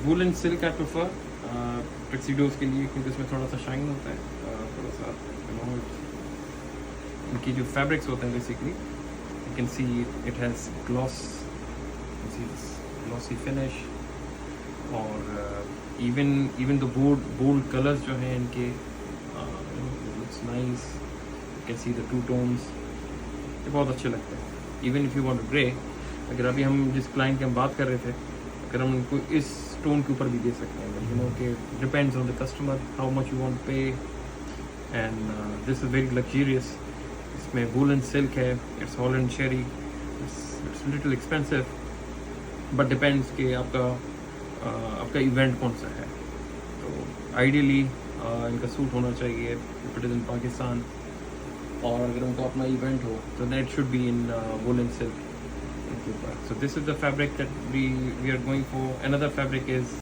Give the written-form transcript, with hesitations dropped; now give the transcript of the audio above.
Woollen silk I prefer टक्सीडोज के लिए, क्योंकि इसमें थोड़ा सा शाइन होता है, थोड़ा सा इनकी जो फैब्रिक्स होते हैं basically you can see it has glossy finish, और इवन द बोल्ड कलर्स जो हैं इनके looks nice, you can see the two tones, ये बहुत अच्छे लगते हैं. Even if you want grey, अगर अभी हम जिस क्लाइंट की हम बात कर रहे थे, अगर हम उनको इस टोन के ऊपर भी दे सकते हैं, यू नो कि depends on the customer how much you want pay. And this is very luxurious. इसमें वूलन सिल्क है, it's Holland Sherry, it's little expensive, but depends कि आपका इवेंट कौन सा है. तो आइडियली इनका सूट होना चाहिए if it is in Pakistan, और अगर उनका अपना इवेंट हो तो that should be in woollen silk. So this is the fabric that we are going for. Another fabric is